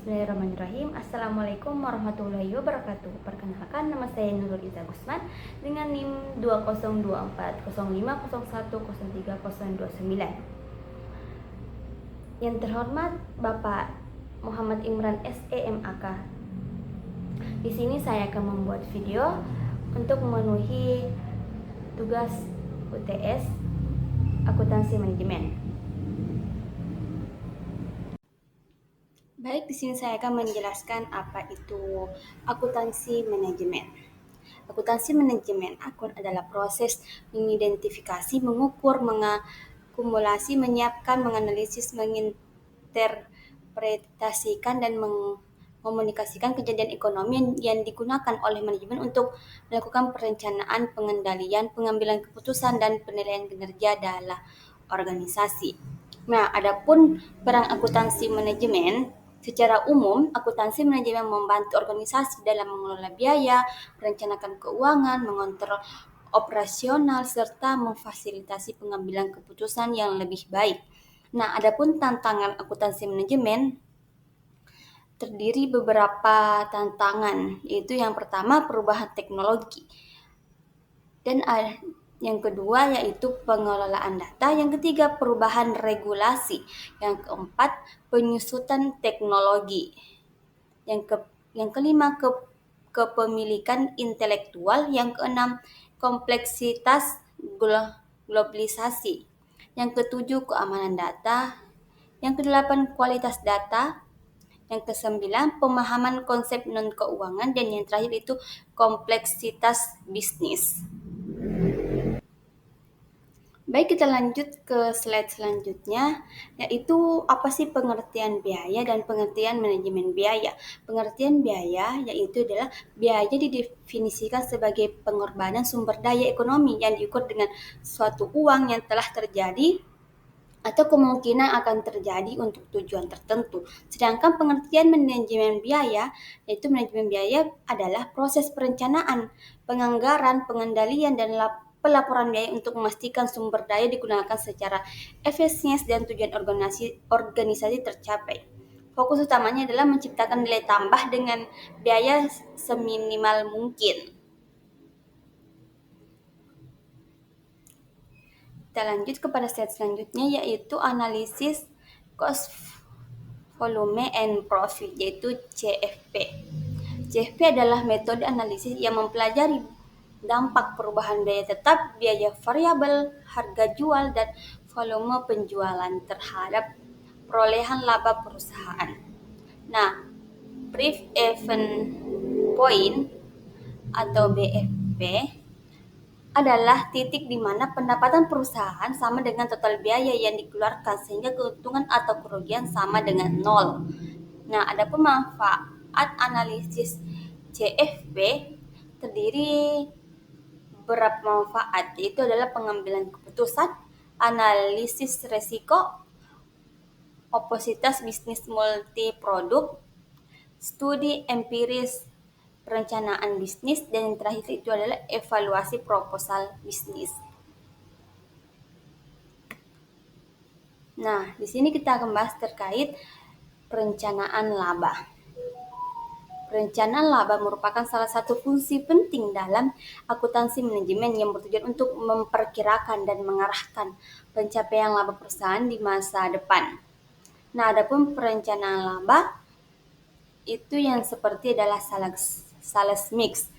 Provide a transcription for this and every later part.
Bismillahirrahmanirrahim. Assalamualaikum warahmatullahi wabarakatuh. Perkenalkan, nama saya Nurul Iza Gusman dengan NIM 202405010309. Yang terhormat Bapak Muhammad Imran SEMAK. Di sini saya akan membuat video untuk memenuhi tugas UTS Akuntansi Manajemen. Baik, di sini saya akan menjelaskan apa itu akuntansi manajemen. Akuntansi manajemen adalah proses mengidentifikasi, mengukur, mengakumulasi, menyiapkan, menganalisis, menginterpretasikan, dan mengomunikasikan kejadian ekonomi yang digunakan oleh manajemen untuk melakukan perencanaan, pengendalian, pengambilan keputusan, dan penilaian kinerja dalam organisasi. Nah, adapun peran akuntansi manajemen, secara umum, akuntansi manajemen membantu organisasi dalam mengelola biaya, merencanakan keuangan, mengontrol operasional, serta memfasilitasi pengambilan keputusan yang lebih baik. Nah, adapun tantangan akuntansi manajemen terdiri beberapa tantangan, yaitu yang pertama perubahan teknologi, dan yang kedua yaitu pengelolaan data, yang ketiga perubahan regulasi, yang keempat penyusutan teknologi, yang kelima kepemilikan intelektual, yang keenam kompleksitas globalisasi, yang ketujuh keamanan data, yang kedelapan kualitas data, yang kesembilan pemahaman konsep non keuangan, dan yang terakhir itu kompleksitas bisnis. Baik, kita lanjut ke slide selanjutnya, yaitu apa sih pengertian biaya dan pengertian manajemen biaya. Pengertian biaya yaitu adalah biaya didefinisikan sebagai pengorbanan sumber daya ekonomi yang diukur dengan suatu uang yang telah terjadi atau kemungkinan akan terjadi untuk tujuan tertentu. Sedangkan pengertian manajemen biaya, yaitu manajemen biaya adalah proses perencanaan, penganggaran, pengendalian, dan pelaporan biaya untuk memastikan sumber daya digunakan secara efisien dan tujuan organisasi tercapai. Fokus utamanya adalah menciptakan nilai tambah dengan biaya seminimal mungkin. Kita lanjut kepada slide selanjutnya, yaitu analisis cost, volume, and profit, yaitu CFP. CFP adalah metode analisis yang mempelajari dampak perubahan biaya tetap, biaya variabel, harga jual, dan volume penjualan terhadap perolehan laba perusahaan. Nah, break even point atau BEP adalah titik di mana pendapatan perusahaan sama dengan total biaya yang dikeluarkan, sehingga keuntungan atau kerugian sama dengan nol. Nah, adapun manfaat analisis CFP terdiri beberapa manfaat, yaitu adalah pengambilan keputusan, analisis resiko, oportunitas bisnis multiproduk, studi empiris perencanaan bisnis, dan yang terakhir itu adalah evaluasi proposal bisnis. Nah, di sini kita akan bahas terkait perencanaan laba. Perencanaan laba merupakan salah satu fungsi penting dalam akuntansi manajemen yang bertujuan untuk memperkirakan dan mengarahkan pencapaian laba perusahaan di masa depan. Nah, adapun perencanaan laba itu yang seperti adalah sales mix,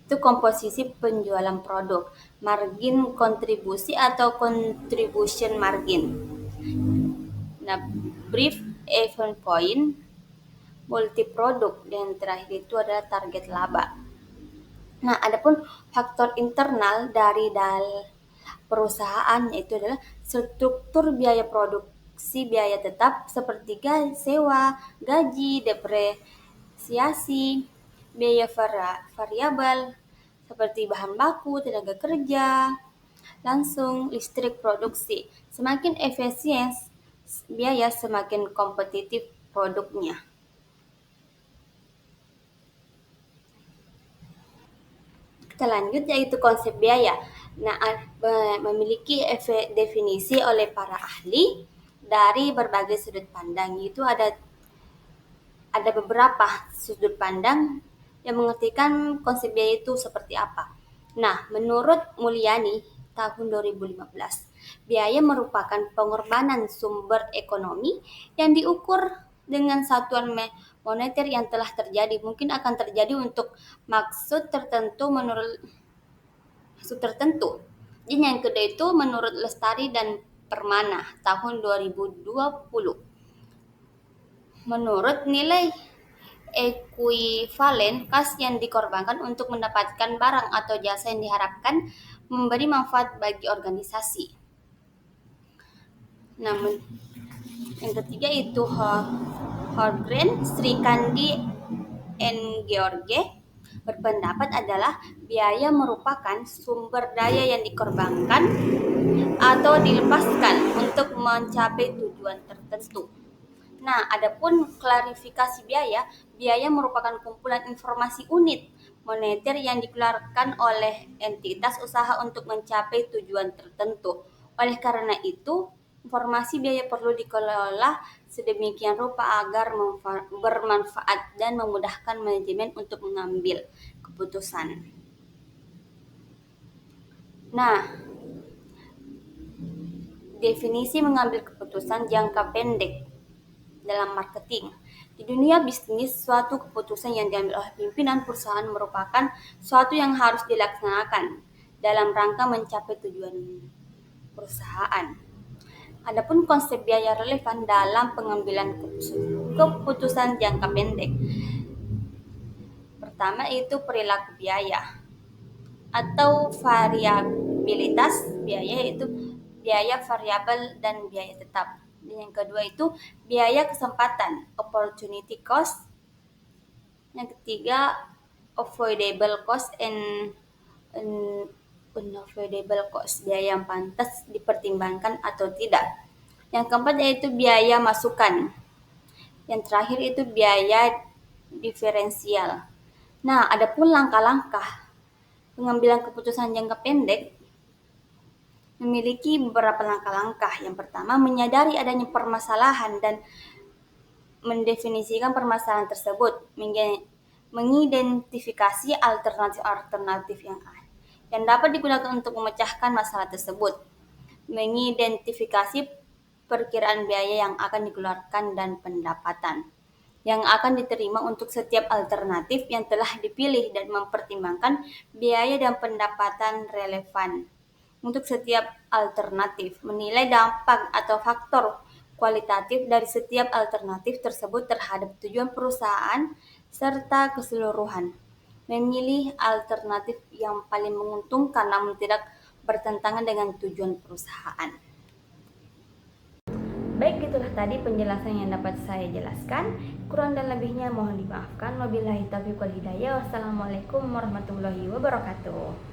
itu komposisi penjualan produk, margin kontribusi atau contribution margin. Nah, brief even point, multiproduk, dan terakhir itu adalah target laba. Nah, adapun faktor internal dari perusahaan, yaitu adalah struktur biaya produksi, biaya tetap seperti sewa, gaji, depresiasi, biaya variabel seperti bahan baku, tenaga kerja langsung, listrik, produksi. Semakin efisien biaya, semakin kompetitif produknya. Kita lanjut, yaitu konsep biaya. Nah, memiliki definisi oleh para ahli dari berbagai sudut pandang. Itu ada ada beberapa sudut pandang yang mengertikan konsep biaya itu seperti apa. Nah, menurut Mulyani tahun 2015, biaya merupakan pengorbanan sumber ekonomi yang diukur dengan satuan moneter yang telah terjadi, mungkin akan terjadi untuk maksud tertentu. Dan yang kedua itu menurut Lestari dan Permana tahun 2020. Menurut nilai ekuivalen kas yang dikorbankan untuk mendapatkan barang atau jasa yang diharapkan memberi manfaat bagi organisasi. Namun yang ketiga itu Horgren, Srikandi, N. George berpendapat adalah biaya merupakan sumber daya yang dikorbankan atau dilepaskan untuk mencapai tujuan tertentu. Nah, adapun klarifikasi biaya, biaya merupakan kumpulan informasi unit moneter yang dikeluarkan oleh entitas usaha untuk mencapai tujuan tertentu. Oleh karena itu, informasi biaya perlu dikelola sedemikian rupa agar bermanfaat dan memudahkan manajemen untuk mengambil keputusan. Nah, definisi mengambil keputusan jangka pendek dalam marketing. Di dunia bisnis, suatu keputusan yang diambil oleh pimpinan perusahaan merupakan suatu yang harus dilaksanakan dalam rangka mencapai tujuan perusahaan. Adapun konsep biaya relevan dalam pengambilan keputusan jangka pendek. Pertama itu perilaku biaya atau variabilitas biaya, yaitu biaya variabel dan biaya tetap. Dan yang kedua itu biaya kesempatan, opportunity cost. Yang ketiga avoidable cost and unavoidable cost, biaya yang pantas dipertimbangkan atau tidak. Yang keempat yaitu biaya masukan. Yang terakhir itu biaya diferensial. Nah, adapun langkah-langkah pengambilan keputusan jangka pendek memiliki beberapa langkah-langkah. Yang pertama, menyadari adanya permasalahan dan mendefinisikan permasalahan tersebut, mengidentifikasi alternatif-alternatif yang dapat digunakan untuk memecahkan masalah tersebut, mengidentifikasi perkiraan biaya yang akan dikeluarkan dan pendapatan yang akan diterima untuk setiap alternatif yang telah dipilih dan mempertimbangkan biaya dan pendapatan relevan untuk setiap alternatif, menilai dampak atau faktor kualitatif dari setiap alternatif tersebut terhadap tujuan perusahaan serta keseluruhan, memilih alternatif yang paling menguntungkan namun tidak bertentangan dengan tujuan perusahaan. Baik, itulah tadi penjelasan yang dapat saya jelaskan. Kurang dan lebihnya mohon dimaafkan. Wabillahi taufiq wal hidayah. Wassalamualaikum warahmatullahi wabarakatuh.